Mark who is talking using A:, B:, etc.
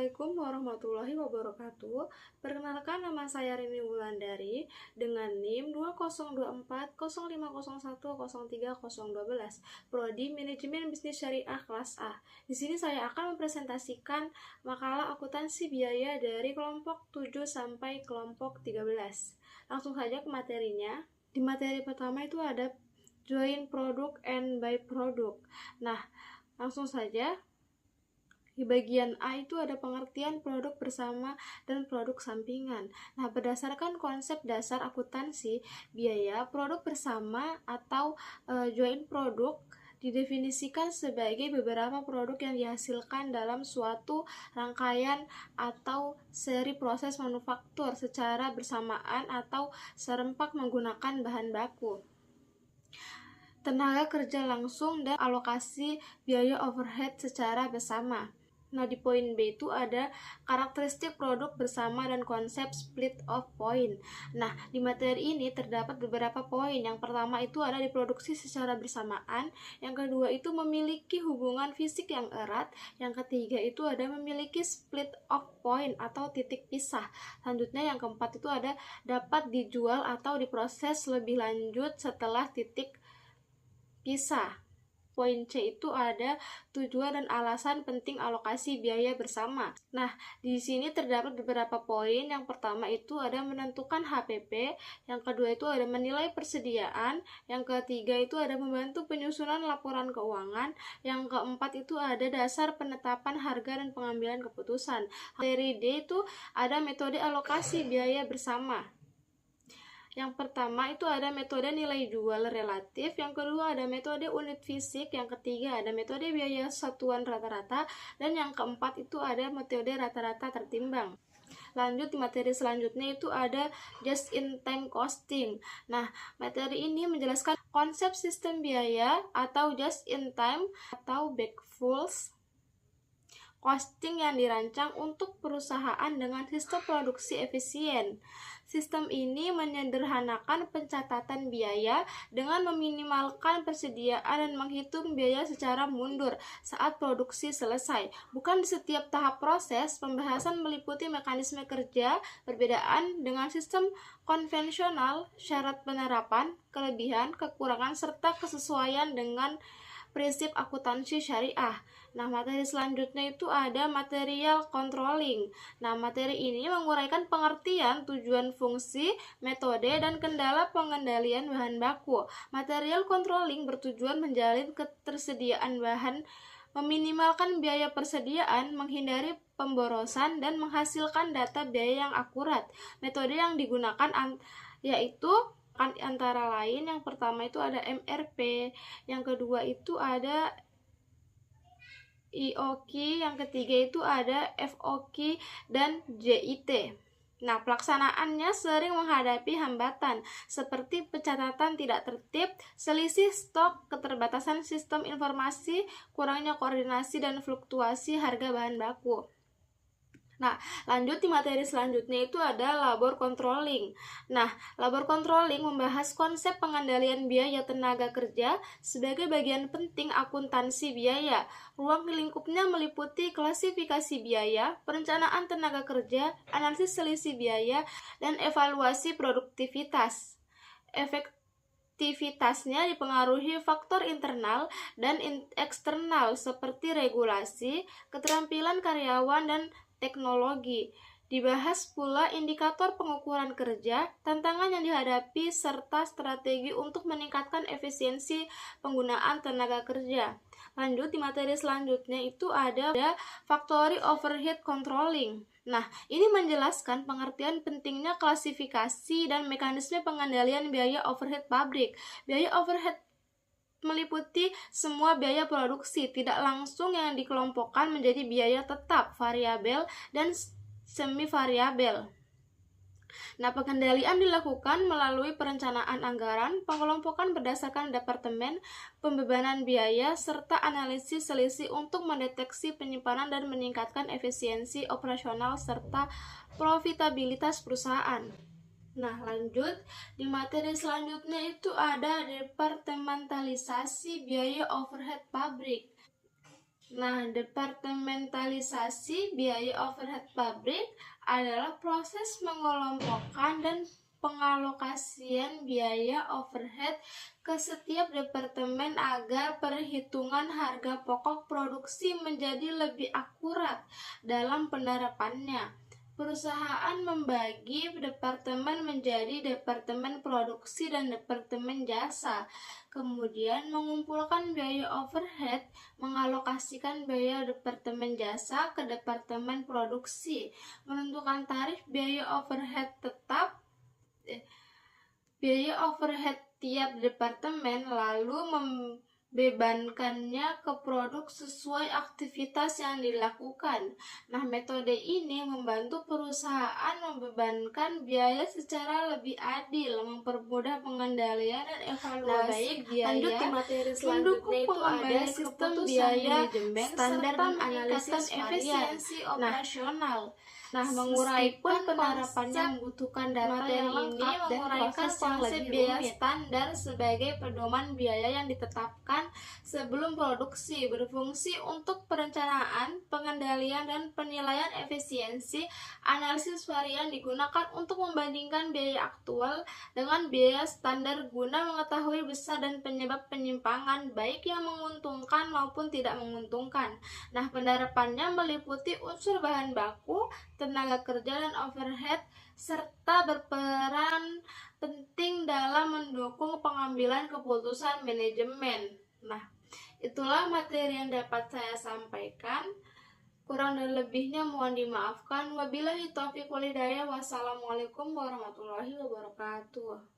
A: Assalamualaikum warahmatullahi wabarakatuh. Perkenalkan, nama saya Rini Wulandari dengan NIM 20240501030012, Prodi Manajemen Bisnis Syariah kelas A. Di sini saya akan mempresentasikan makalah akuntansi biaya dari kelompok 7 sampai kelompok 13. Langsung saja ke materinya. Di materi pertama itu ada join product and by product. Nah, langsung saja. Di bagian A itu ada pengertian produk bersama dan produk sampingan. Nah, berdasarkan konsep dasar akuntansi biaya, produk bersama atau joint product didefinisikan sebagai beberapa produk yang dihasilkan dalam suatu rangkaian atau seri proses manufaktur secara bersamaan atau serempak menggunakan bahan baku, tenaga kerja langsung, dan alokasi biaya overhead secara bersama. Nah, di poin B itu ada karakteristik produk bersama dan konsep split of point. Nah, di materi ini terdapat beberapa poin. Yang pertama itu ada diproduksi secara bersamaan. Yang kedua itu memiliki hubungan fisik yang erat. Yang ketiga itu ada memiliki split of point atau titik pisah. Selanjutnya yang keempat itu ada dapat dijual atau diproses lebih lanjut setelah titik pisah. Poin C itu ada tujuan dan alasan penting alokasi biaya bersama. Nah, di sini terdapat beberapa poin. Yang pertama itu ada menentukan HPP, yang kedua itu ada menilai persediaan, yang ketiga itu ada membantu penyusunan laporan keuangan, yang keempat itu ada dasar penetapan harga dan pengambilan keputusan. Materi D itu ada metode alokasi biaya bersama. Yang pertama itu ada metode nilai jual relatif, yang kedua ada metode unit fisik, yang ketiga ada metode biaya satuan rata-rata, dan yang keempat itu ada metode rata-rata tertimbang. Lanjut, di materi selanjutnya itu ada just in time costing. Nah, materi ini menjelaskan konsep sistem biaya atau just in time atau backfulls costing yang dirancang untuk perusahaan dengan sistem produksi efisien. Sistem ini menyederhanakan pencatatan biaya dengan meminimalkan persediaan dan menghitung biaya secara mundur saat produksi selesai. Bukan di setiap tahap proses, pembahasan meliputi mekanisme kerja, perbedaan dengan sistem konvensional, syarat penerapan, kelebihan, kekurangan, serta kesesuaian dengan prinsip akuntansi syariah. Nah, materi selanjutnya itu ada material controlling. Nah, materi ini menguraikan pengertian, tujuan, fungsi, metode, dan kendala pengendalian bahan baku. Material controlling bertujuan menjalin ketersediaan bahan, meminimalkan biaya persediaan, menghindari pemborosan, dan menghasilkan data biaya yang akurat. Metode yang digunakan yaitu antara lain yang pertama itu ada MRP, yang kedua itu ada IOQ, yang ketiga itu ada FOQ dan JIT. Nah, pelaksanaannya sering menghadapi hambatan seperti pencatatan tidak tertib, selisih stok, keterbatasan sistem informasi, kurangnya koordinasi, dan fluktuasi harga bahan baku. Nah, lanjut di materi selanjutnya itu ada labor controlling. Nah, labor controlling membahas konsep pengendalian biaya tenaga kerja sebagai bagian penting akuntansi biaya. Ruang lingkupnya meliputi klasifikasi biaya, perencanaan tenaga kerja, analisis selisih biaya, dan evaluasi produktivitas. Efektivitasnya dipengaruhi faktor internal dan eksternal seperti regulasi, keterampilan karyawan, dan teknologi. Dibahas pula indikator pengukuran kerja, tantangan yang dihadapi, serta strategi untuk meningkatkan efisiensi penggunaan tenaga kerja. Lanjut, di materi selanjutnya itu ada factory overhead controlling. Nah, ini menjelaskan pengertian pentingnya klasifikasi dan mekanisme pengendalian biaya overhead pabrik. Biaya overhead meliputi semua biaya produksi tidak langsung yang dikelompokkan menjadi biaya tetap, variabel, dan semi variabel. Nah, pengendalian dilakukan melalui perencanaan anggaran, pengelompokan berdasarkan departemen, pembebanan biaya, serta analisis selisih untuk mendeteksi penyimpanan dan meningkatkan efisiensi operasional serta profitabilitas perusahaan. Nah, lanjut, di materi selanjutnya itu ada departementalisasi biaya overhead pabrik. Nah, departementalisasi biaya overhead pabrik adalah proses mengelompokkan dan pengalokasian biaya overhead ke setiap departemen agar perhitungan harga pokok produksi menjadi lebih akurat dalam penerapannya. Perusahaan membagi departemen menjadi departemen produksi dan departemen jasa, kemudian mengumpulkan biaya overhead, mengalokasikan biaya departemen jasa ke departemen produksi, menentukan tarif biaya overhead tetap, biaya overhead tiap departemen, lalu membebankannya ke produk sesuai aktivitas yang dilakukan. Nah, metode ini membantu perusahaan membebankan biaya secara lebih adil, mempermudah pengendalian dan evaluasi biaya,
B: lanjut di materi
A: mendukung
B: selanjutnya itu ada
A: pengembangan
B: sistem
A: keputusan
B: biaya
A: manajemen,
B: standar
A: serta
B: dan
A: meningkatkan
B: analisis varian.
A: efisiensi operasional.
B: Nah,
A: Menguraikan
B: penerapannya
A: konsep
B: membutuhkan data
A: materi
B: yang
A: ini
B: lengkap dan
A: menguraikan
B: proses yang
A: konsep
B: lebih
A: biaya
B: rumit.
A: standar sebagai pedoman biaya yang ditetapkan sebelum produksi, berfungsi untuk perencanaan, pengendalian, dan penilaian efisiensi. Analisis varian digunakan untuk membandingkan biaya aktual dengan biaya standar guna mengetahui besar dan penyebab penyimpangan, baik yang menguntungkan maupun tidak menguntungkan. Nah, penerapannya meliputi unsur bahan baku, tenaga kerja, dan overhead, serta berperan penting dalam mendukung pengambilan keputusan manajemen. Nah, itulah materi yang dapat saya sampaikan. Kurang dan lebihnya mohon dimaafkan. Wabillahi taufiq wal hidayah. Wassalamualaikum warahmatullahi wabarakatuh.